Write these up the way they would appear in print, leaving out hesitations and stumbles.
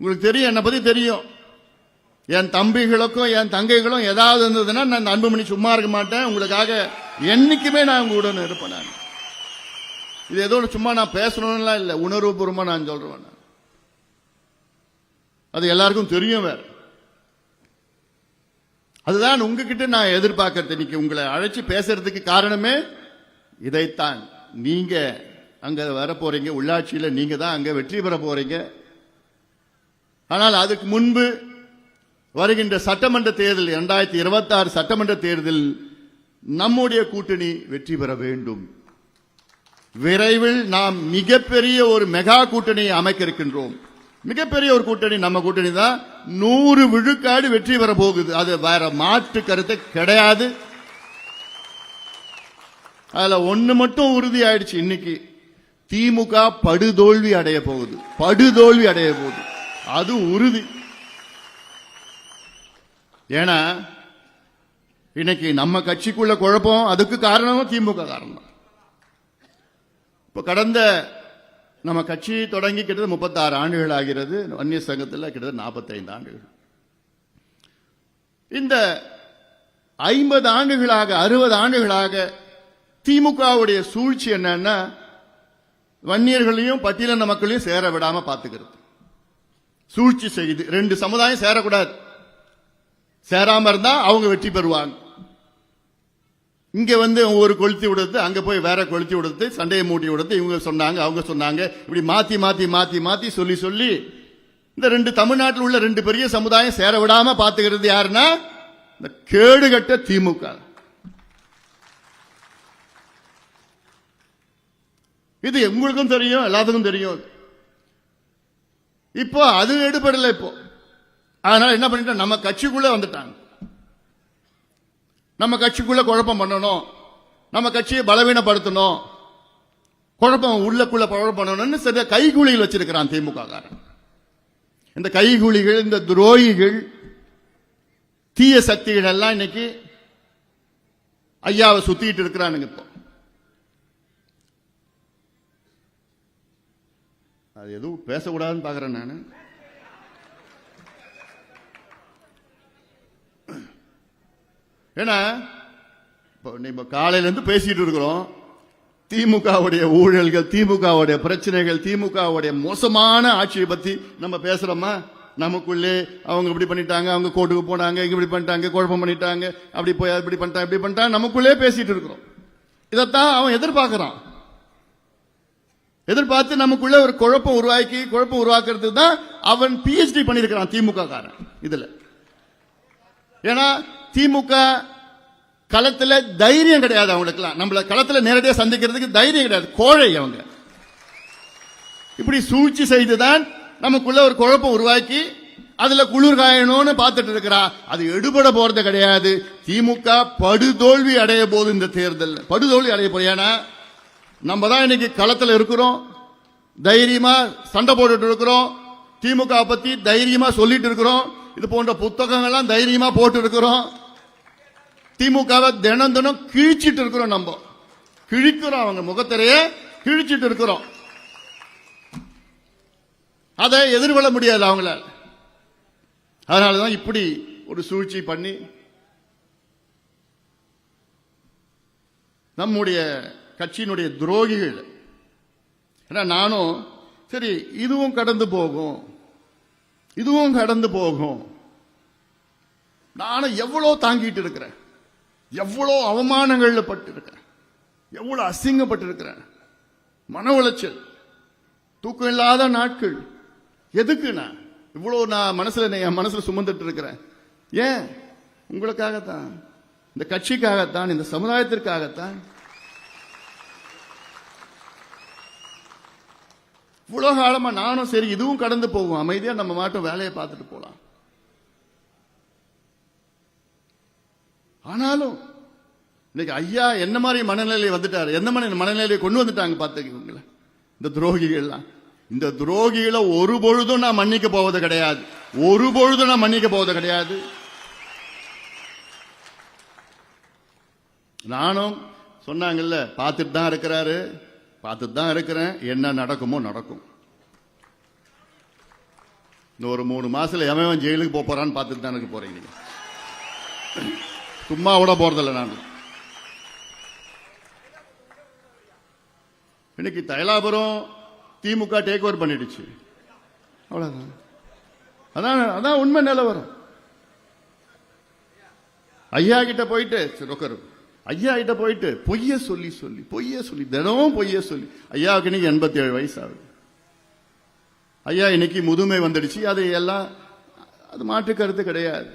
உங்களுக்கு தெரியும், என்னை பத்தி தெரியும். என் தம்பிகளுக்கும் என் தங்கைகளும் ஏதாவது இருந்ததுன்னா நான் அன்புமணி சும்மா இருக்க மாட்டேன். உங்களுக்காக என்னைக்குமே நான் உங்க உடனே இருப்பேன். நான் இது ஏதோ சும்மா நான் பேசணும்லாம் இல்லை, உணர்வுபூர்வமா நான் சொல்றேன். அது எல்லாருக்கும் தெரியும். வேற அதுதான் உங்ககிட்ட நான் எதிர்பார்க்கறது. இன்னைக்கு உங்களை அழைச்சி பேசுறதுக்கு காரணமே இதைத்தான். நீங்க அங்க வர போறீங்க, உள்ளாட்சியில நீங்க தான் அங்க வெற்றி பெற போறீங்க. ஆனால் அதுக்கு முன்பு வருகின்ற சட்டமன்ற தேர்தல் 2026 சட்டமன்ற தேர்தல் நம்முடைய கூட்டணி வெற்றி பெற வேண்டும். விரைவில் நாம் மிகப்பெரிய ஒரு மெகா கூட்டணியை அமைக்க இருக்கின்றோம். மிகப்பெரிய ஒரு கூட்டணி, நம்ம கூட்டணி தான் 100 விழுக்காடு வெற்றி பெற போகுது. அது வேற மாற்று கருத்து கிடையாது. அதுல ஒண்ணு மட்டும் உறுதி ஆயிடுச்சு. இன்னைக்கு திமுக படுதோல்வி அடைய போகுது. படுதோல்வி அடைய போகுது, அது உறுதி. ஏன்னா இன்னைக்கு நம்ம கட்சிக்குள்ள குழப்பம், அதுக்கு காரணமும் திமுக காரணம். இப்ப கடந்த நம்ம கட்சி தொடங்கி கிட்டத்தட்ட 36 ஆண்டுகள் ஆகிறது. வன்னிய சங்கத்தில் கிட்டத்தட்ட 45 ஆண்டுகள். இந்த 50 ஆண்டுகளாக 60 ஆண்டுகளாக திமுகவுடைய சூழ்ச்சி என்னன்னா, வன்னியர்களையும் பட்டியலின மக்களையும் சேர விடாம பாத்துக்கிறது. சூழ்ச்சி செய்து 2 சமுதாயம் சேரக்கூடாது. சேராம இருந்தா அவங்க வெற்றி பெறுவாங்க. இங்க ஒரு கொளுத்தி விடுறது, அங்க போய் வேற கொளுத்தி விடுறது, சண்டையை மூட்டி விடுறது, இவங்க சொன்னாங்க அவங்க சொன்னாங்க, இப்படி மாத்தி மாத்தி மாத்தி மாத்தி சொல்லி சொல்லி இந்த 2 தமிழ்நாட்டில் உள்ள 2 பெரிய சமுதாயம் சேர விடாம பாத்துக்கிறது யாருன்னா இந்த கேடுகட்ட திமுக. இது உங்களுக்கும் தெரியும், எல்லாத்துக்கும் தெரியும். இப்போ அது எடுபடல. இப்போ அதனால என்ன பண்ணிட்டு நம்ம கட்சிக்குள்ள வந்துட்டாங்க. நம்ம கட்சிக்குள்ள குழப்பம் பண்ணணும், நம்ம கட்சியை பலவீனப்படுத்தணும், குழப்பம் உள்ளக்குள்ள குழப்பம் பண்ணணும்னு சரியா கைகூலிகள் வச்சிருக்கிறான் திமுக காரன். இந்த கைகூலிகள், இந்த துரோகிகள், தீய சக்திகள் எல்லாம் இன்னைக்கு ஐயாவை சுத்திட்டு இருக்கிறானுங்க. இப்போ அது எதுவும் பேசக்கூடாதுன்னு பாக்குறேன் நான். ஏன்னா இப்ப காலையில இருந்து பேசிட்டு இருக்கிறோம். திமுகவுடைய ஊழல்கள், திமுகவுடைய பிரச்சனைகள், திமுகவுடைய மோசமான ஆட்சியை பத்தி நம்ம பேசுறோமா? நமக்குள்ளே அவங்க இப்படி பண்ணிட்டாங்க, அவங்க கோர்ட்டுக்கு போனாங்க, இங்க இப்படி பண்ணிட்டாங்க, குழப்பம் பண்ணிட்டாங்க, அப்படி போய் இப்படி பண்ணிட்டாங்க, இப்படி பண்ணிட்டாங்க, நமக்குள்ளே பேசிட்டு இருக்கிறோம். இதைத்தான் அவன் எதிர்பார்க்கிறான். எதிர்பார்த்து நமக்குள்ள ஒரு குழப்பம் உருவாக்குறதுக்கு தான் அவன் PhD பண்ணிருக்கிறான் திமுக காரன் இதுல. ஏன்னா திமுக களத்துல தைரியம் கிடையாது அவங்களுக்குலாம். நம்மள களத்துல நேரடியாக சந்திக்கிறதுக்கு தைரியம் கிடையாது. கோழை அவங்க. இப்படி சூழ்ச்சி செய்துதான் நமக்குள்ள ஒரு குழப்பம் உருவாக்கி அதுல குளிர் காயணும்னு பார்த்துட்டு இருக்கிறா. அது எடுபட போறது கிடையாது. திமுக படுதோல்வி அடைய போது இந்த தேர்தல் படுதோல்வி அடைய போது. ஏன்னா நம்ம தான் இன்னைக்கு களத்துல இருக்கிறோம், தைரியமா சண்டை போட்டுட்டு இருக்கிறோம், திமுக பத்தி தைரியமா சொல்லிட்டு இருக்கிறோம், இது போன்ற புத்தகங்கள்லாம் தைரியமா போட்டு இருக்கிறோம். திமுகவை தினம் தினம் கிழிச்சிட்டு இருக்கிறோம். நம்ம கிழிக்கிறோம், அவங்க முகத்திரையே கிழிச்சிட்டு இருக்கிறோம். அதை எதிர்கொள்ள முடியாது அவங்களால. அதனாலதான் இப்படி ஒரு சூழ்ச்சி பண்ணி நம்முடைய கட்சியினுடைய துரோகிகள். நானும் சரி இதுவும் கடந்து போகும், இதுவும் கடந்து போகும். நானும் எவ்வளவு தாங்கிட்டு இருக்கிறேன், எவ்வளவு அவமானங்கள்ல பட்டு இருக்கிறேன், எவ்வளவு அசிங்கப்பட்டு இருக்கிறேன், மன உளைச்சல், தூக்கம் இல்லாத நாட்கள். எதுக்கு நான் இவ்வளவு என் மனசுல சுமந்துட்டு இருக்கிறேன்? ஏன்? உங்களுக்காகத்தான், இந்த கட்சிக்காகத்தான், இந்த சமுதாயத்திற்காகத்தான். இவ்வளவு காலமா நானும் சரி இதுவும் கடந்து போகும், அமைதியா நம்ம மாட்டும் வேலையை பார்த்துட்டு போலாம். ஆனாலும் இன்னைக்கு ஐயா என்ன மாதிரி மனநிலையை வந்துட்டாரு, எந்த மாதிரி மனநிலையை கொண்டு வந்துட்டாங்க பார்த்துக்கீங்களா இந்த துரோகிகள்லாம். இந்த துரோகிகளை ஒரு பொழுதும் நான் மன்னிக்க போவது கிடையாது, ஒரு பொழுதும் நான் மன்னிக்க போவது கிடையாது. நானும் சொன்னாங்கல்ல, பார்த்துட்டு தான் இருக்கிறாரு, பார்த்துட்டு தான் இருக்கிறேன், என்ன நடக்குமோ நடக்கும். இன்னும் ஒரு 3 மாசத்துல எவன் ஜெயிலுக்கு போறான்னு பார்த்துட்டு தான் எனக்கு போறீங்க. சும்மா விட போறதில்லை நான். இன்னைக்கு தைலாபுரம் திமுக டேக் ஓவர் பண்ணிடுச்சு. அவ்வளவுதான். அதான் உண்மை நிலவரம். ஐயா கிட்ட போயிட்டு ஐயா கிட்ட போயிட்டு பொய்ய சொல்லி தினமும் பொய்ய சொல்லி ஐயாவுக்கு இன்னைக்கு 87 வயசு ஆகுது. ஐயா இன்னைக்கு முதுமை வந்துடுச்சு. அது எல்லாம் அது மாற்று கருத்து கிடையாது.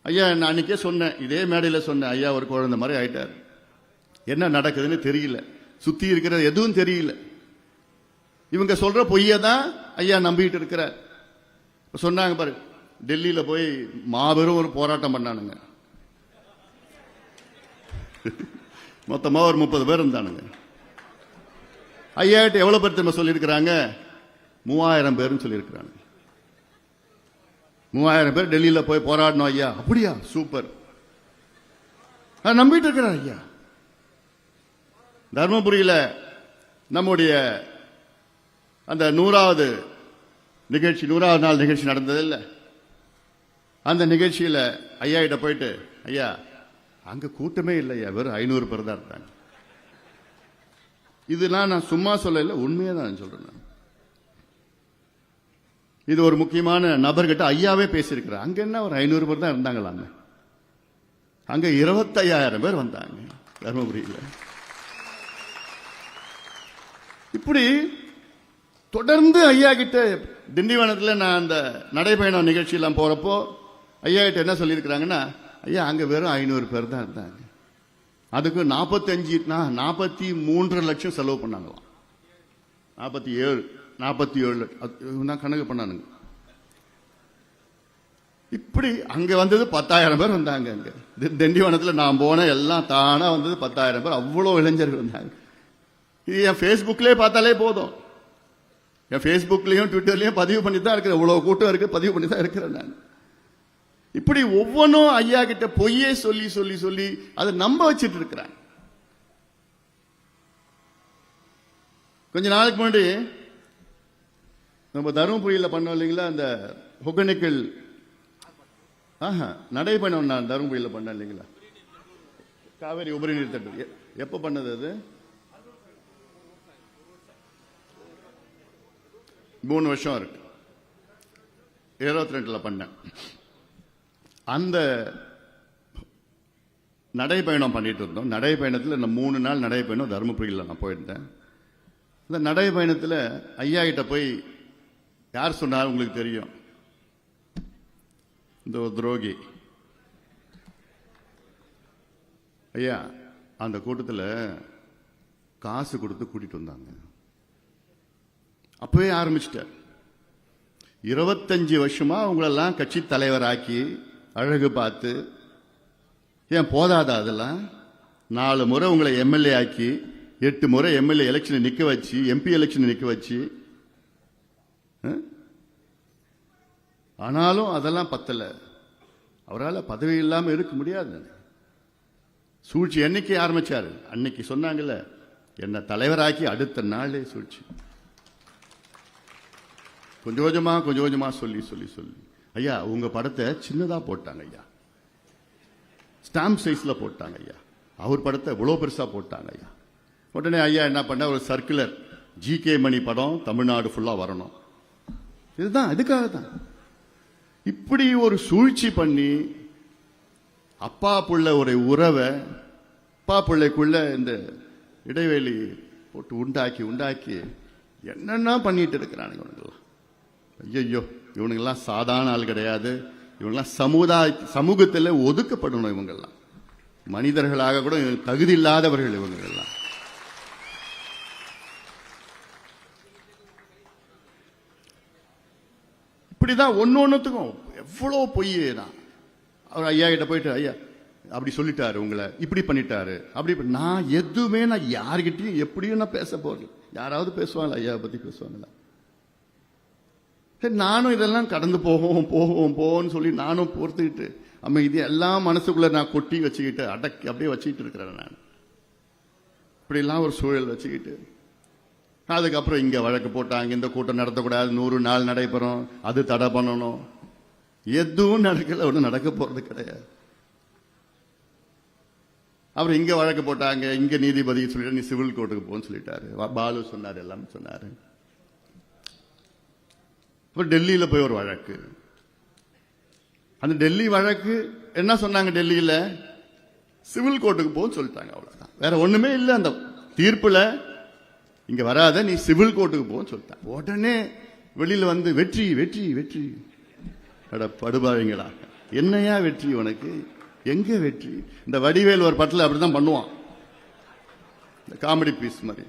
ஐயா நான் அன்னைக்கே சொன்னேன், இதே மேடையில் சொன்னேன், ஐயா ஒரு குழந்தை மாதிரி ஆயிட்டாரு. என்ன நடக்குதுன்னு தெரியல, சுத்தி இருக்கிறது எதுவும் தெரியல. இவங்க சொல்ற பொய்ய தான் ஐயா நம்பிட்டு இருக்கிறார். சொன்னாங்க பாரு, டெல்லியில போய் மாபெரும் ஒரு போராட்டம் பண்ணானுங்க. மொத்தமா ஒரு 30 பேர் இருந்தானுங்க. ஐயாட்ட எவ்வளவு பேர் திரும்ப சொல்லியிருக்கிறாங்க? 3000 பேரும் சொல்லியிருக்கிறாங்க. 3000 பேர் டெல்லியில போய் போராடணும். ஐயா அப்படியா, சூப்பர், நம்பிட்டு இருக்கிறார் ஐயா. தர்மபுரியில நம்முடைய அந்த 100வது நாள் நிகழ்ச்சி நடந்தது இல்ல, அந்த நிகழ்ச்சியில ஐயா கிட்ட போயிட்டு, ஐயா அங்க கூட்டமே இல்லையா, வெறும் 500 பேர் தான் இருந்தாங்க. இதெல்லாம் நான் சும்மா சொல்லல, உண்மையா தான் சொல்றேன். இது ஒரு முக்கியமான நபர்கிட்ட ஐயாவே பேசியிருக்கிறார். அங்க என்ன ஒரு 500 பேர் தான் இருந்தாங்களாங்க, அங்க 25,000 பேர் வந்தாங்க தர்மபுரியில. இப்படி தொடர்ந்து ஐயா கிட்ட திண்டிவனத்தில் நான் அந்த நடைபயணம் நிகழ்ச்சியெல்லாம் போறப்போ ஐயா கிட்ட என்ன சொல்லியிருக்கிறாங்கன்னா, ஐயா அங்க வெறும் 500 பேர் தான் இருந்தாங்க, அதுக்கு 43 லட்சம் செலவு பண்ணாங்களாம். 47 தான் கணக்கு பண்ணானுங்க. இப்படி அங்க வந்தது 10,000 பேர் வந்தாங்க. அங்க திண்டிவனத்தில் நான் போன எல்லாம் தானா வந்தது 10,000 பேர். அவ்வளோ இளைஞர்கள் வந்தாங்க. இது என் ஃபேஸ்புக்லேயே பார்த்தாலே போதும். என் ஃபேஸ்புக்லயும் ட்விட்டர்லயும் பதிவு பண்ணி தான் இருக்கிறேன். இவ்வளவு கூட்டம் இருக்கு, பதிவு பண்ணி தான் இருக்கிறேன் நான். இப்படி ஒவ்வொன்றும் ஐயா கிட்ட பொய்யே சொல்லி அதை நம்ப வச்சிட்டு இருக்கிறாங்க. கொஞ்ச நாளைக்கு முன்னாடி நம்ம தருமபுரியில பண்ணோம் இல்லைங்களா, அந்த ஒகேனக்கல் நடைபயணம் நான் தருமபுரியில பண்ணேன் இல்லைங்களா, காவேரி உபரி நீர் திட்டம். எப்ப பண்ணது அது? 3 வருஷம் இருக்கு. 22ல பண்ணேன். அந்த நடைபயணம் பண்ணிட்டு இருந்தோம். நடைபயணத்தில் இந்த 3 நாள் நடைபயணம் தருமபுரியில் நான் போயிருந்தேன். இந்த நடைபயணத்தில் ஐயா கிட்ட போய் யார் சொன்னார் உங்களுக்கு தெரியும், இந்த ஒரு துரோகி ஐயா அந்த கூட்டத்தில் காசு கொடுத்து கூட்டிட்டு வந்தாங்க. அப்பவே ஆரம்பிச்சிட்டார். 25 வருஷமா உங்களெல்லாம் கட்சி தலைவராக்கி அழகு பார்த்து, ஏன் போதாதா அதெல்லாம்? 4 முறை உங்களை எம்எல்ஏ ஆக்கி, 8 முறை எம்எல்ஏ எலெக்ஷனை நிக்க வச்சு, எம்பி எலெக்ஷனை நிக்க வச்சு, ஆனாலும் அதெல்லாம் பத்தல. அவரால் பதவி இல்லாம இருக்க முடியாது. சூழ்ச்சி என்னைக்கு ஆரம்பிச்சாரு? அன்னைக்கு சொன்னாங்கல்ல, என்ன தலைவராக்கி அடுத்த நாளே சூழ்ச்சி. கொஞ்சம் கொஞ்சமா சொல்லி ஐயா உங்க படத்தை சின்னதா போட்டாங்க ஐயா, ஸ்டாம்ப் சைஸ்ல போட்டாங்க ஐயா. அவர் படத்தை இவ்வளவு பெருசா போட்டாங்க ஐயா. உடனே ஐயா என்ன பண்ண, ஒரு சர்க்குலர், ஜிகே மணி படம் தமிழ்நாடு ஃபுல்லா வரணும். இதுதான், இதுக்காக தான் இப்படி ஒரு சூழ்ச்சி பண்ணி அப்பா புள்ள ஒரு உறவை, அப்பா பிள்ளைக்குள்ள இந்த இடைவெளி போட்டு உண்டாக்கி என்னென்ன பண்ணிட்டு இருக்கிறானுங்க இவனுங்கெல்லாம். ஐயோ, இவனுங்கெல்லாம் சாதாரண ஆள் கிடையாது. இவங்கெல்லாம் சமூகத்தில் ஒதுக்கப்படணும். இவங்கெல்லாம் மனிதர்களாக கூட தகுதி இல்லாதவர்கள் இவங்கெல்லாம். இப்படிதான் ஒன்னொன்னுத்துக்கும் எவ்வளவு பொய்யேதான். அவர் ஐயா கிட்ட போயிட்டு, ஐயா அப்படி சொல்லிட்டாரு, உங்களை இப்படி பண்ணிட்டாரு, அப்படி நான் எதுவுமே நான் யாருக்கிட்டையும் எப்படியும் நான் பேச போறேன். யாராவது பேசுவாங்களா ஐயா பத்தி? பேசுவாங்களா? நானும் இதெல்லாம் கடந்து போவோம்னு சொல்லி நானும் பொறுத்துக்கிட்டு இது எல்லாம் மனசுக்குள்ள நான் கொட்டி வச்சுக்கிட்டு அடக்கி அப்படியே வச்சுக்கிட்டு இருக்கிறேன். நான் இப்படிலாம் ஒரு சூழல் வச்சுக்கிட்டு அதுக்கப்புறம் இங்க வழக்கு போட்டாங்க, இந்த கூட்டம் நடத்தக்கூடாது, 100 நாள் நடைபெறும், அது தடை பண்ணணும். எதுவும் நடக்கல, ஒன்றும் நடக்க போறது கிடையாது. அப்புறம் இங்க வழக்கு போட்டாங்க, இங்க நீதிபதி சொல்லிட்டு நீ சிவில் கோர்ட்டுக்கு போன்னு சொல்லிட்டாரு. பாலு சொன்னாரு, எல்லாம் சொன்னாரு. அப்புறம் டெல்லியில போய் ஒரு வழக்கு. அந்த டெல்லி வழக்கு என்ன சொன்னாங்க, டெல்லியில சிவில் கோர்ட்டுக்கு போன்னு சொல்லிட்டாங்க, அவ்வளவுதான். வேற ஒண்ணுமே இல்லை. அந்த தீர்ப்புல இங்க வராத, நீ சிவில் கோர்ட்டுக்கு போன்னு சொல்லிட்டாங்க. உடனே வெளியில வந்து வெற்றி வெற்றி வெற்றி. படுபாவீங்களா, என்னையா வெற்றி உனக்கு, எங்க வெற்றி? இந்த வடிவேல் ஒரு படத்துல அப்படிதான் பண்ணுவான், இந்த காமெடி பீஸ் மாதிரி.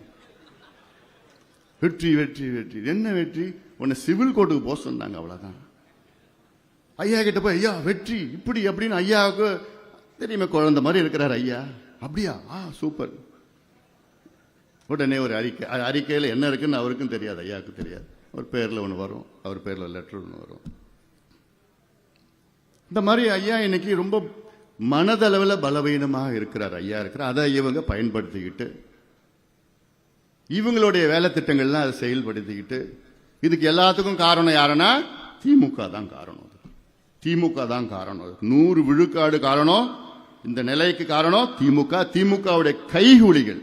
வெற்றி வெற்றி வெற்றி. என்ன வெற்றி? உன்னை சிவில் கோர்ட்டுக்கு போக சொன்னாங்க, அவ்வளவுதான். ஐயா கிட்ட போய் ஐயா வெற்றி இப்படி அப்படின்னு, ஐயாவுக்கு தெரியுமே குழந்தை மாதிரி இருக்கிறார் ஐயா. அப்படியா? சூப்பர். உடனே ஒரு அறிக்கை, அறிக்கையில் என்ன இருக்குன்னு அவருக்கும் தெரியாது, ஐயாவுக்கும் தெரியாது. ஒரு பேர்ல ஒன்று வரும், அவர் பேர்ல லெட்டர் ஒன்று வரும். இந்த மாதிரி ஐயா இன்னைக்கு ரொம்ப மனதளவில் பலவீனமாக இருக்கிறார் ஐயா இருக்கிறார். அதை இவங்க பயன்படுத்திக்கிட்டு இவங்களுடைய வேலை திட்டங்கள்லாம் அதை செயல்படுத்திக்கிட்டு, இதுக்கு எல்லாத்துக்கும் காரணம் யாருன்னா திமுக தான் காரணம். திமுக தான் காரணம், 100 விழுக்காடு காரணம். இந்த நிலைக்கு காரணம் திமுக, திமுகவுடைய கைகூலிகள்.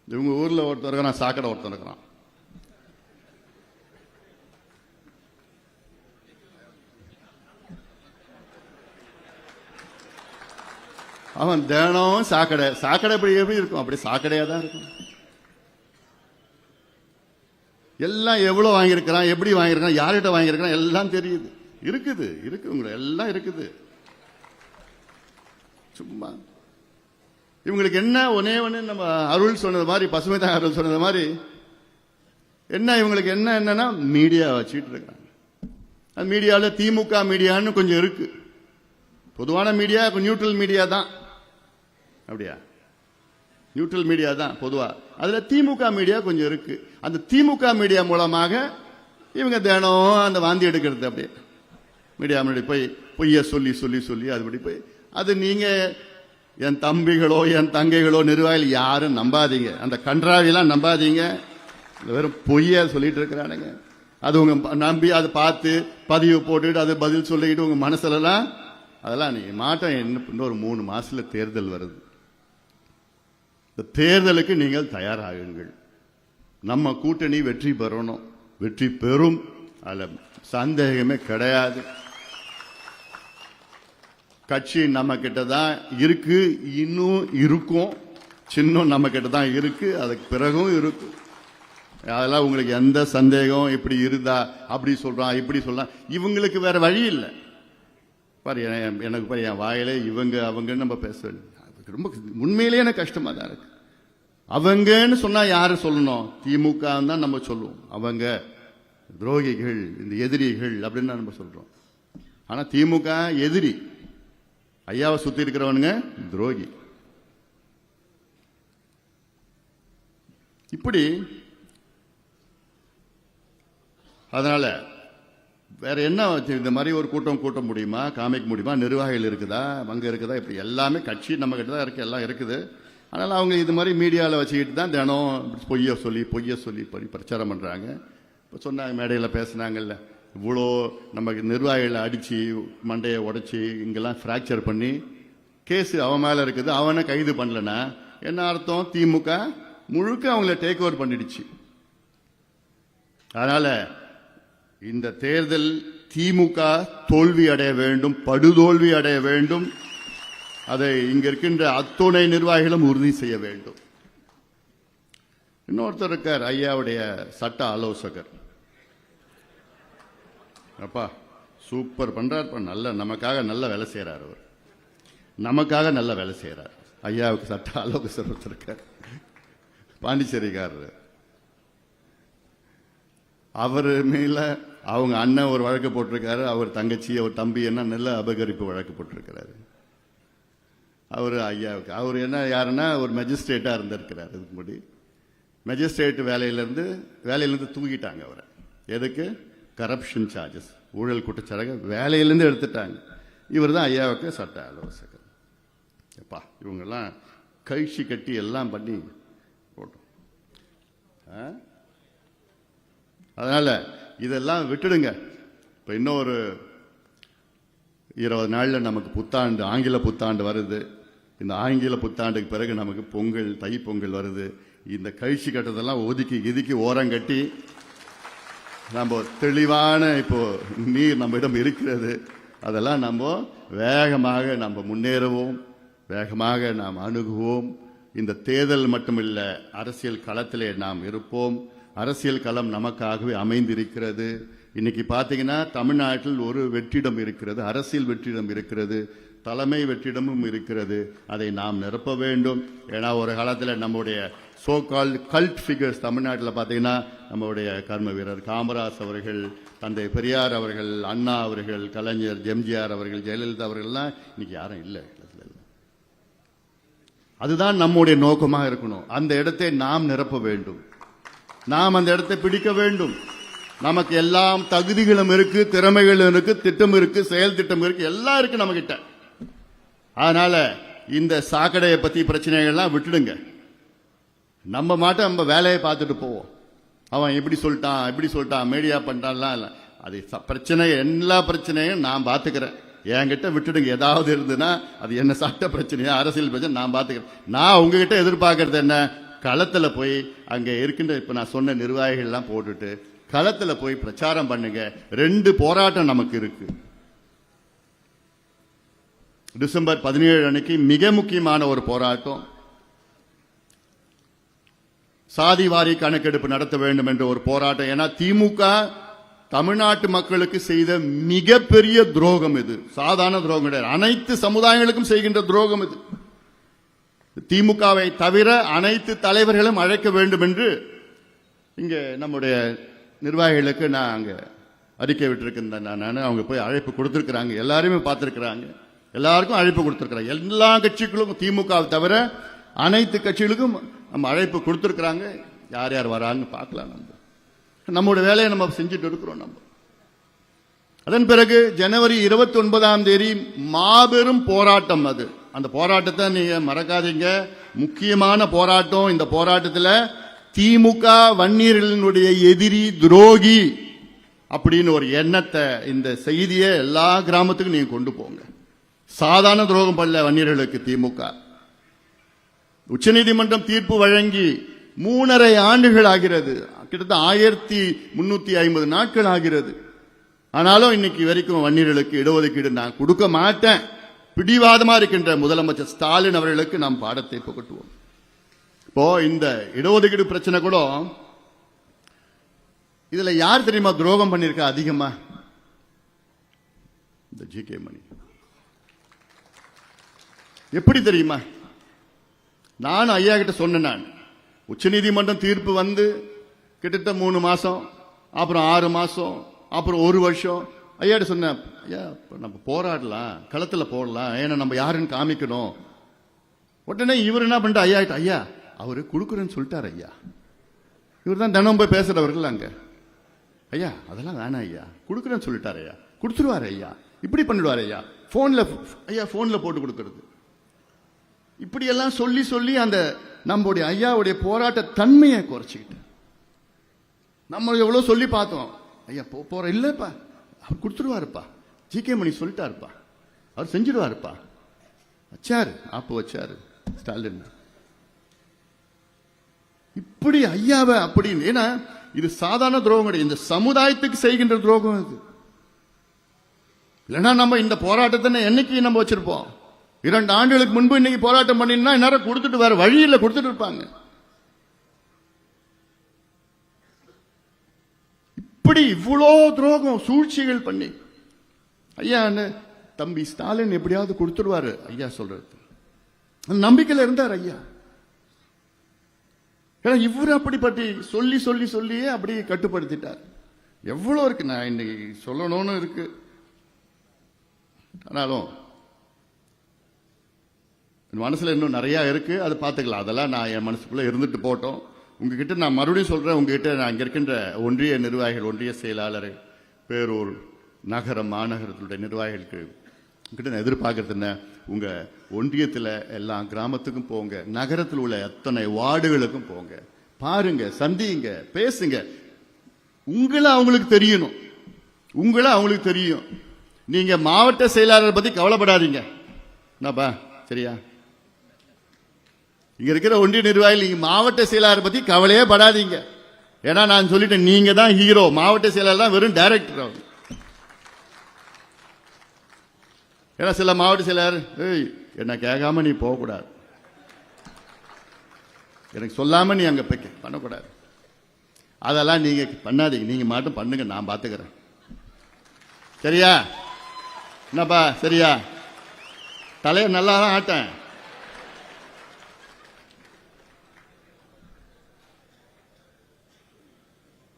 இவங்க ஊர்ல ஒருத்தர் இருக்கிறான், சாக்கடை ஒருத்தர் இருக்கிறான். அவன் தினம் சாக்கடை, சாக்கடை எப்படி இருக்கும், அப்படி சாக்கடையா தான் இருக்கும். எல்லாம் எவ்வளவு வாங்கியிருக்கிறான், எப்படி வாங்கியிருக்கான், யார்கிட்ட வாங்கியிருக்கான் எல்லாம் தெரியுது. இருக்குது இருக்கு, உங்களுக்கு எல்லாம் இருக்குது. சும்மா இவங்களுக்கு என்ன ஒன்னே ஒன்று, நம்ம அருள் சொன்னது மாதிரி, பசுமை தான் அருள் சொன்னது மாதிரி, என்ன இவங்களுக்கு என்ன என்னன்னா மீடியா வச்சுட்டு இருக்காங்க. அந்த மீடியாவில் திமுக மீடியான்னு கொஞ்சம் இருக்கு. பொதுவான மீடியா நியூட்ரல் மீடியா தான். அப்படியா? நியூட்ரல் மீடியா தான் பொதுவா. அதுல திமுக மீடியா கொஞ்சம் இருக்கு. அந்த திமுக மீடியா மூலமாக இவங்க தினம் அந்த வாந்தி எடுக்கிறது. அப்படியே மீடியா முன்னாடி போய் பொய்ய சொல்லி சொல்லி சொல்லி அதுபடி போய், அது நீங்க என் தம்பிகளோ என் தங்கைகளோ நிர்வாகிகள் யாரும் நம்பாதீங்க, அந்த கன்றாவிலாம் நம்பாதீங்க. வெறும் பொய்ய சொல்லிட்டு இருக்கிறானுங்க. அது உங்க நம்பி அதை பார்த்து பதிவு போட்டுட்டு அது பதில் சொல்லிக்கிட்டு உங்க மனசுலாம் அதெல்லாம் நீ மாட்டேன். இன்னொரு 3 மாசத்துல தேர்தல் வருது. இந்த தேர்தலுக்கு நீங்கள் தயாராகுங்கள். நம்ம கூட்டணி வெற்றி பெறணும், வெற்றி பெறும், அதுல சந்தேகமே கிடையாது. கட்சி நம்ம கிட்ட தான் இருக்கு, இன்னும் இருக்கும். சின்னம் நம்ம கிட்ட தான் இருக்கு, அதுக்கு பிறகும் இருக்கு. அதெல்லாம் உங்களுக்கு எந்த சந்தேகம், இப்படி இருந்தா அப்படி சொல்றான் இப்படி சொல்றான், இவங்களுக்கு வேற வழி இல்லை. பாரு எனக்கு பாரு, என் வாயிலே இவங்க அவங்கன்னு நம்ம பேச ரொம்ப உண்மையிலேயே எனக்கு கஷ்டமா தான் இருக்கு. அவங்கன்னு சொன்னா யாரு சொல்லணும்? திமுக தான் நம்ம சொல்லுவோம். அவங்க துரோகிகள், இந்த எதிரிகள் அப்படின்னு நம்ம சொல்றோம். ஆனா திமுக எதிரி, ஐயாவை சுத்தி இருக்கிறவனுங்க துரோகி. இப்படி அதனால வேற என்ன இந்த மாதிரி ஒரு கூட்ட முடியுமா, காமிக்க முடியுமா? நிர்வாகிகள் இருக்குதா, அங்க இருக்குதா? இப்படி எல்லாமே கட்சி நம்ம கிட்ட தான் இருக்கு, எல்லாம் இருக்குது. அதனால அவங்க இது மாதிரி மீடியாவில் வச்சுக்கிட்டு தான் தினம் பொய்ய சொல்லி பிரச்சாரம் பண்றாங்க. இப்போ சொன்னாங்க, மேடையில் பேசினாங்கல்ல, இவ்வளோ நம்ம நிர்வாகிகளை அடிச்சு மண்டையை உடைச்சி இங்கெல்லாம் ஃப்ராக்சர் பண்ணி கேஸ் அவன் மேல இருக்குது, அவனை கைது பண்ணலன்னா என்ன அர்த்தம்? திமுக முழுக்க அவங்கள டேக் ஓவர் பண்ணிடுச்சு. அதனால இந்த தேர்தல் திமுக தோல்வி அடைய வேண்டும், படுதோல்வி அடைய வேண்டும். அதை இங்க இருக்கின்ற அத்துணை நிர்வாகிகளும் உறுதி செய்ய வேண்டும். இன்னொருத்தர் இருக்கார், ஐயாவுடைய சட்ட ஆலோசகர். அப்பா சூப்பர் பண்றார், நல்ல நமக்காக நல்ல வேலை செய்யறார். அவர் நமக்காக நல்ல வேலை செய்யறார். ஐயாவுக்கு சட்ட ஆலோசகர் ஒருத்தர் இருக்கார், பாண்டிச்சேரிக்காரர். அவர் மேல அவங்க அண்ணன் ஒரு வழக்கு போட்டிருக்காரு, அவர் தங்கச்சி அவர் தம்பி என்ன நல்ல அபகரிப்பு வழக்கு போட்டிருக்கிறாரு. அவர் ஐயாவுக்கு அவர் என்ன யாருன்னா ஒரு மெஜிஸ்ட்ரேட்டா இருந்திருக்கிறார். இதுக்கு முன்னாடி மெஜிஸ்ட்ரேட் வேலையிலிருந்து தூக்கிட்டாங்க அவரை. எதுக்கு? கரப்ஷன் சார்ஜஸ், ஊழல் குற்றச்சாட்டு, வேலையிலிருந்து எடுத்துட்டாங்க. இவர் தான் ஐயாவுக்கு சட்ட ஆலோசகர். எப்பா இவங்கெல்லாம் கழிச்சு கட்டி எல்லாம் பண்ணி போட்டோம். அதனால இதெல்லாம் விட்டுடுங்க. இப்ப இன்னொரு 20 நாள்ல நமக்கு புத்தாண்டு, ஆங்கில புத்தாண்டு வருது. இந்த ஆங்கில புத்தாண்டுக்கு பிறகு நமக்கு பொங்கல், தை பொங்கல் வருது. இந்த கழிச்சு கட்டதெல்லாம் ஒதுக்கி ஓரம் கட்டி நம்ம தெளிவான இப்போ நீர் நம்மிடம் இருக்கிறது. அதெல்லாம் நம்ம வேகமாக நம்ம முன்னேறுவோம், வேகமாக நாம் அணுகுவோம். இந்த தேர்தல் மட்டுமில்ல, அரசியல் களத்திலே நாம் இருப்போம். அரசியல் களம் நமக்காகவே அமைந்திருக்கிறது. இன்னைக்கு பார்த்தீங்கன்னா தமிழ்நாட்டில் ஒரு வெற்றிடம் இருக்கிறது, அரசியல் வெற்றிடம் இருக்கிறது, தலைமை வெற்றிடமும் இருக்கிறது. அதை நாம் நிரப்ப வேண்டும். ஏன்னா ஒரு காலத்தில் நம்முடைய சோ கால்ட் கல்ட் ஃபிகர்ஸ் தமிழ்நாட்டில் பார்த்தீங்கன்னா நம்முடைய கர்ம வீரர் காமராஜ் அவர்கள், தந்தை பெரியார் அவர்கள், அண்ணா அவர்கள், கலைஞர், எம்ஜிஆர் அவர்கள், ஜெயலலிதா அவர்கள்லாம் இன்னைக்கு யாரும் இல்லை. அதுதான் நம்முடைய நோக்கமாக இருக்கணும். அந்த இடத்தை நாம் நிரப்ப வேண்டும், நாம் அந்த இடத்தை பிடிக்க வேண்டும். நமக்கு எல்லாம் தகுதிகளும் இருக்கு, திறமைகளும் இருக்கு, திட்டம் இருக்கு, செயல் திட்டம் இருக்கு, எல்லாம் இருக்கு நம்ம கிட்ட. அதனால இந்த சாக்கடையை பத்தி பிரச்சனைகள்லாம் விட்டுடுங்க. நம்ம மாட்ட நம்ம வேலையை பார்த்துட்டு போவோம். அவன் இப்படி சொல்லிட்டான் மீடியா பண்ணிட்டான்லாம் இல்லை. அது பிரச்சனை, எல்லா பிரச்சனையும் நான் பார்த்துக்கிறேன். என்கிட்ட விட்டுடுங்க. ஏதாவது இருந்ததுன்னா அது என்ன சட்ட பிரச்சனையா, அரசியல் பிரச்சனை நான் பார்த்துக்கிறேன். நான் உங்ககிட்ட எதிர்பார்க்கறது என்ன, களத்துல போய் அங்க இருக்கின்ற இப்ப நான் சொன்ன நிர்வாகிகள் எல்லாம் போட்டுட்டு களத்துல போய் பிரச்சாரம் பண்ணுங்க. 2 போராட்டம் நமக்கு இருக்கு. டிசம்பர் 17 அன்னைக்கு மிக முக்கியமான ஒரு போராட்டம், சாதிவாரி கணக்கெடுப்பு நடத்த வேண்டும் என்ற ஒரு போராட்டம். ஏன்னா திமுக தமிழ்நாட்டு மக்களுக்கு செய்த மிகப்பெரிய துரோகம் இது. சாதாரண துரோகம் கிடையாது, அனைத்து சமுதாயங்களுக்கும் செய்கின்ற துரோகம் இது. திமுகவை தவிர அனைத்து தலைவர்களும் அழைக்க வேண்டும் என்று இங்க நம்முடைய நிர்வாகிகளுக்கு நான் அங்க அறிக்கை விட்டிருக்கின்றேன். நான் அவங்க போய் அழைப்பு கொடுத்திருக்கிறாங்க, எல்லாருமே பார்த்திருக்கிறாங்க, எல்லாருக்கும் அழைப்பு கொடுத்திருக்கிறாங்க. எல்லா கட்சிகளுக்கும் திமுகவை தவிர அனைத்து கட்சிகளுக்கும் நம்ம அழைப்பு கொடுத்திருக்கிறாங்க. யார் யார் வராங்க பார்க்கலாம். நம்முடைய வேலையை நம்ம செஞ்சுட்டு இருக்கிறோம். நம்ம அதன் பிறகு ஜனவரி 29ஆம் தேதி மாபெரும் போராட்டம். அது அந்த போராட்டத்தை நீங்க மறக்காதீங்க, முக்கியமான போராட்டம். இந்த போராட்டத்தில் திமுக வன்னியர்களினுடைய எதிரி, துரோகி அப்படின்னு ஒரு எண்ணத்தை, இந்த செய்தியை எல்லா கிராமத்துக்கும் நீங்க கொண்டு போங்க. சாதாரண துரோகம் பண்ணல வன்னியர்களுக்கு திமுக. உச்சநீதிமன்றம் தீர்ப்பு வழங்கி 3.5 ஆண்டுகள் ஆகிறது, கிட்டத்தட்ட 1350 நாட்கள் ஆகிறது. ஆனாலும் இன்னைக்கு வரைக்கும் வன்னியர்களுக்கு இடஒதுக்கீடு நான் கொடுக்க மாட்டேன் பிடிவாதமா இருக்கின்ற முதலமைச்சர் ஸ்டாலின் அவர்களுக்கு நாம் பாடத்தை புகட்டுவோம். இப்போ இந்த இடஒதுக்கீடு பிரச்சனை கூட இதுல யார் தெரியுமா துரோகம் பண்ணிருக்கா அதிகமா? இந்த ஜி.கே. மணி. எப்படி தெரியுமா? நான் ஐயா கிட்ட சொன்னேன். நான் உச்சநீதிமன்றம் தீர்ப்பு வந்து கிட்டத்தட்ட 3 மாசம், அப்புறம் 6 மாசம், அப்புறம் 1 வருஷம். ஐயாட்ட சொன்னேன், ஐயா நம்ம போராடலாம், களத்துல போடலாம், ஏன்னா நம்ம யாருன்னு காமிக்கணும். உடனே இவர் என்ன பண்ணிட்டு ஐயா ஐயா அவரு கொடுக்குறேன்னு சொல்லிட்டாரு. ஐயா இவர் தான் தினம் போய் பேசுறவர்கள் அங்க. ஐயா அதெல்லாம் வேணாம் ஐயா, கொடுக்குறேன்னு சொல்லிட்டாரு ஐயா, கொடுத்துருவாரு ஐயா, இப்படி பண்ணிடுவாரு ஐயா, போன்ல போட்டு கொடுக்கறது. இப்படி எல்லாம் சொல்லி சொல்லி அந்த நம்முடைய ஐயாவுடைய போராட்ட தன்மையை குறைச்சிக்கிட்டு நம்ம எவ்வளவு சொல்லி பார்த்தோம். ஐயா போற இல்லப்பா, அவர் கொடுத்துருவாருப்பா, ஜி.கே. மணி சொல்லிட்டாருப்பா, அவர் செஞ்சிடுவாருப்பா. வச்சாரு, ஆப்பு வச்சாரு ஸ்டாலின். இப்படி ஐயாவை அப்படின்னு, ஏன்னா இது சாதாரண துரோகம் கிடையாது, இந்த சமுதாயத்துக்கு செய்கின்ற துரோகம் இது. இல்லைன்னா நம்ம இந்த போராட்டத்தை என்னைக்கு நம்ம வச்சிருப்போம்? 2 ஆண்டுகளுக்கு முன்பு இன்னைக்கு போராட்டம் பண்ணினா இந்நேரம் கொடுத்துட்டு வேற வழியில் கொடுத்துட்டு இருப்பாங்க. இப்படி இவ்வளோ துரோகம் சூழ்ச்சிகள் பண்ணி ஐயா தம்பி ஸ்டாலின் எப்படியாவது கொடுத்துருவாரு ஐயா சொல்றது நம்பிக்கையில் இருந்தார் ஐயா. ஏன்னா இவரு அப்படி பற்றி சொல்லி சொல்லி சொல்லியே அப்படி கட்டுப்படுத்திட்டார். எவ்வளவு இருக்கு, நான் இன்னைக்கு சொல்லணும்னு இருக்கு. ஆனாலும் மனசுல இன்னும் நிறைய இருக்கு, அது பார்த்துக்கலாம். அதெல்லாம் நான் என் மனசுக்குள்ள இருந்துட்டு போட்டோம். உங்ககிட்ட நான் மறுபடியும் சொல்றேன், உங்ககிட்ட நான் அங்க இருக்கின்ற ஒன்றிய நிர்வாகிகள், ஒன்றிய செயலாளர், பேரூர் நகரம், மாநகரத்துடைய நிர்வாகிகளுக்கு உங்ககிட்ட நான் எதிர்பார்க்கறது என்ன, உங்க ஒன்றியத்தில் எல்லா கிராமத்துக்கும் போங்க, நகரத்தில் உள்ள அத்தனை வார்டுகளுக்கும் போங்க, பாருங்க, சந்திங்க, பேசுங்க. உங்களை அவங்களுக்கு தெரியணும், உங்களை அவங்களுக்கு தெரியும். நீங்க மாவட்ட செயலாளர் பத்தி கவலைப்படாதீங்க. என்னப்பா, சரியா? இங்க இருக்கிற ஒன்றிய நிர்வாகிகள் நீங்க மாவட்ட செயலாளர் பத்தி கவலையே படாதீங்க. ஏன்னா நான் சொல்லிட்டேன், நீங்க தான் ஹீரோ. மாவட்ட செயலாளர் தான் வெறும் டைரக்டர். ஏன்னா சில மாவட்ட செயலாளர், என்ன கேட்காம நீ போகக்கூடாது, எனக்கு சொல்லாம நீ அங்க பண்ணக்கூடாது, அதெல்லாம் நீங்க பண்ணாதீங்க. நீங்க மட்டும் பண்ணுங்க, நான் பாத்துக்கிறேன். சரியா? என்னப்பா, சரியா? தலையை நல்லா தான் ஆட்டேன்.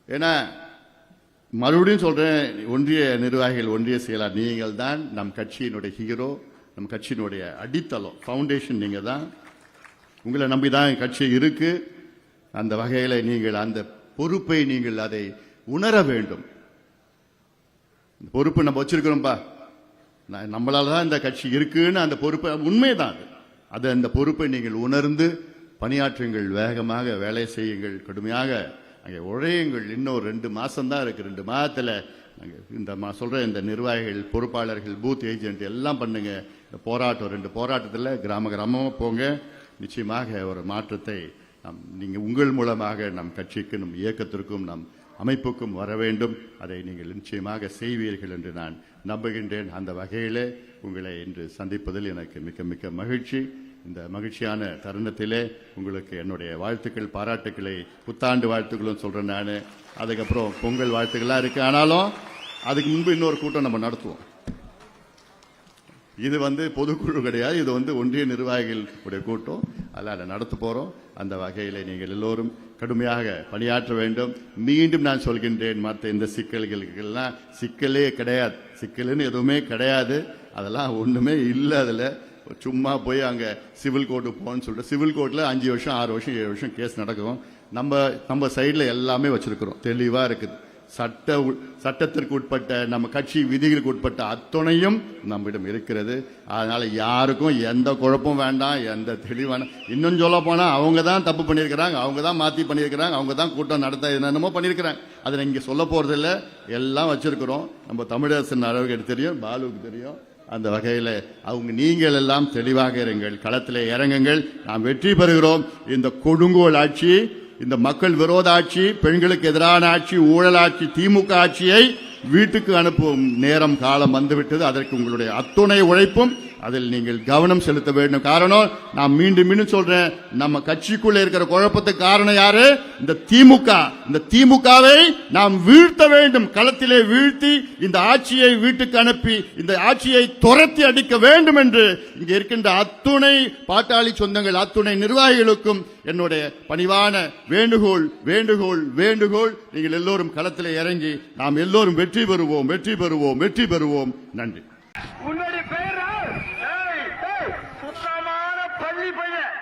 ஏன்னா மறுபடியும் சொல்றேன், ஒன்றிய நிர்வாகிகள், ஒன்றிய செயலாளர், நீங்கள் தான் நம் கட்சியினுடைய ஹீரோ, நம் கட்சியினுடைய அடித்தளம், ஃபவுண்டேஷன் நீங்க தான். உங்களை நம்பி தான் கட்சி இருக்கு. அந்த வகையில் நீங்கள் அந்த பொறுப்பை நீங்கள் அதை உணர வேண்டும். பொறுப்பு நம்ம வச்சிருக்கிறோம்பா, நம்மளால தான் இந்த கட்சி இருக்குன்னு அந்த பொறுப்பு உண்மைதான். அது அந்த பொறுப்பை நீங்கள் உணர்ந்து பணியாற்றுங்கள், வேகமாக வேலை செய்யுங்கள், கடுமையாக அங்கே உழையுங்கள். இன்னும் 2 மாசம் தான் இருக்கு. 2 மாதத்துல இந்த சொல்ற இந்த நிர்வாகிகள், பொறுப்பாளர்கள், பூத் ஏஜென்ட் எல்லாம் பண்ணுங்க. இந்த போராட்டம் 2 போராட்டத்தில் கிராம கிராமமா போங்க. நிச்சயமாக ஒரு மாற்றத்தை நீங்க உங்கள் மூலமாக நம் கட்சிக்கு, நம் இயக்கத்திற்கும், நம் அமைப்புக்கும் வர வேண்டும். அதை நீங்கள் நிச்சயமாக செய்வீர்கள் என்று நான் நம்புகின்றேன். அந்த வகையிலே உங்களை இன்று சந்திப்பதில் எனக்கு மிக்க மிக்க மகிழ்ச்சி. இந்த மகிழ்ச்சியான தருணத்திலே உங்களுக்கு என்னுடைய வாழ்த்துக்கள், பாராட்டுக்களை, புத்தாண்டு வாழ்த்துக்களும் சொல்றேன் நான். அதுக்கப்புறம் பொங்கல் வாழ்த்துக்கள்லாம் இருக்கு. ஆனாலும் அதுக்கு முன்பு இன்னொரு கூட்டம் நம்ம நடத்துவோம். இது பொதுக்குழு கிடையாது, இது ஒன்றிய நிர்வாகிகளுடைய கூட்டம். அதில் நடத்த போறோம். அந்த வகையில் நீங்கள் எல்லோரும் கடுமையாக பணியாற்ற வேண்டும். மீண்டும் நான் சொல்கின்றேன், மற்ற இந்த சிக்கல்களுக்கெல்லாம் சிக்கலே கிடையாது, சிக்கல்னு எதுவுமே கிடையாது, அதெல்லாம் ஒண்ணுமே இல்லை. அதில் சும்மா போய் அங்கே சிவில் கோர்ட்டுக்கு போகணும்னு சொல்லிட்டு, சிவில் கோர்ட்டில் 5 வருஷம் 6 வருஷம் 7 வருஷம் கேஸ் நடக்கும். நம்ம சைடில் எல்லாமே வச்சிருக்கிறோம், தெளிவாக இருக்குது. சட்டத்திற்கு உட்பட்ட, நம்ம கட்சி விதிகளுக்கு உட்பட்ட அத்துணையும் நம்மிடம் இருக்கிறது. அதனால யாருக்கும் எந்த குழப்பம் வேண்டாம், எந்த தெளிவான. இன்னும் சொல்ல போனா அவங்க தான் தப்பு பண்ணியிருக்கிறாங்க, அவங்க தான் மாத்தி பண்ணியிருக்கிறாங்க, அவங்க தான் கூட்டம் நடத்த என்னென்னமோ பண்ணியிருக்கிறாங்க. அதை இங்க சொல்ல போறது இல்லை, எல்லாம் வச்சிருக்கிறோம். நம்ம தமிழரசன் அளவுக்கு தெரியும், பாலுவுக்கு தெரியும். அந்த வகையில் நீங்கள் எல்லாம் தெளிவாக இருங்கள், களத்திலே இறங்குங்கள். நாம் வெற்றி பெறுகிறோம். இந்த கொடுங்கோல் ஆட்சி, இந்த மக்கள் விரோத ஆட்சி, பெண்களுக்கு எதிரான ஆட்சி, ஊழல் ஆட்சி, திமுக ஆட்சியை வீட்டுக்கு அனுப்பும் நேரம், காலம் வந்துவிட்டது. அதற்கு உங்களுடைய அத்துணை உழைப்பும் அதில் நீங்கள் கவனம் செலுத்த வேண்டும். காரணம், நான் மீண்டும் மீண்டும் சொல்றேன், நம்ம கட்சிக்குள்ள இருக்கிற குழப்பத்துக்கு காரணம் யாரு? இந்த திமுக. இந்த திமுகவை நாம் வீழ்த்த வேண்டும், களத்திலே வீழ்த்தி இந்த ஆட்சியை வீட்டுக்கு அனுப்பி இந்த ஆட்சியை துரத்தி அடிக்க வேண்டும் என்று இங்க இருக்கின்ற அத்துணை பாட்டாளி சொந்தங்கள், அத்துணை நிர்வாகிகளுக்கும் என்னுடைய பணிவான வேண்டுகோள் வேண்டுகோள் வேண்டுகோள். நீங்கள் எல்லோரும் களத்திலே இறங்கி நாம் எல்லோரும் வெற்றி பெறுவோம், வெற்றி பெறுவோம், வெற்றி பெறுவோம். நன்றி. உன்னுடைய பேர் சுத்தமான பள்ளி பையன்.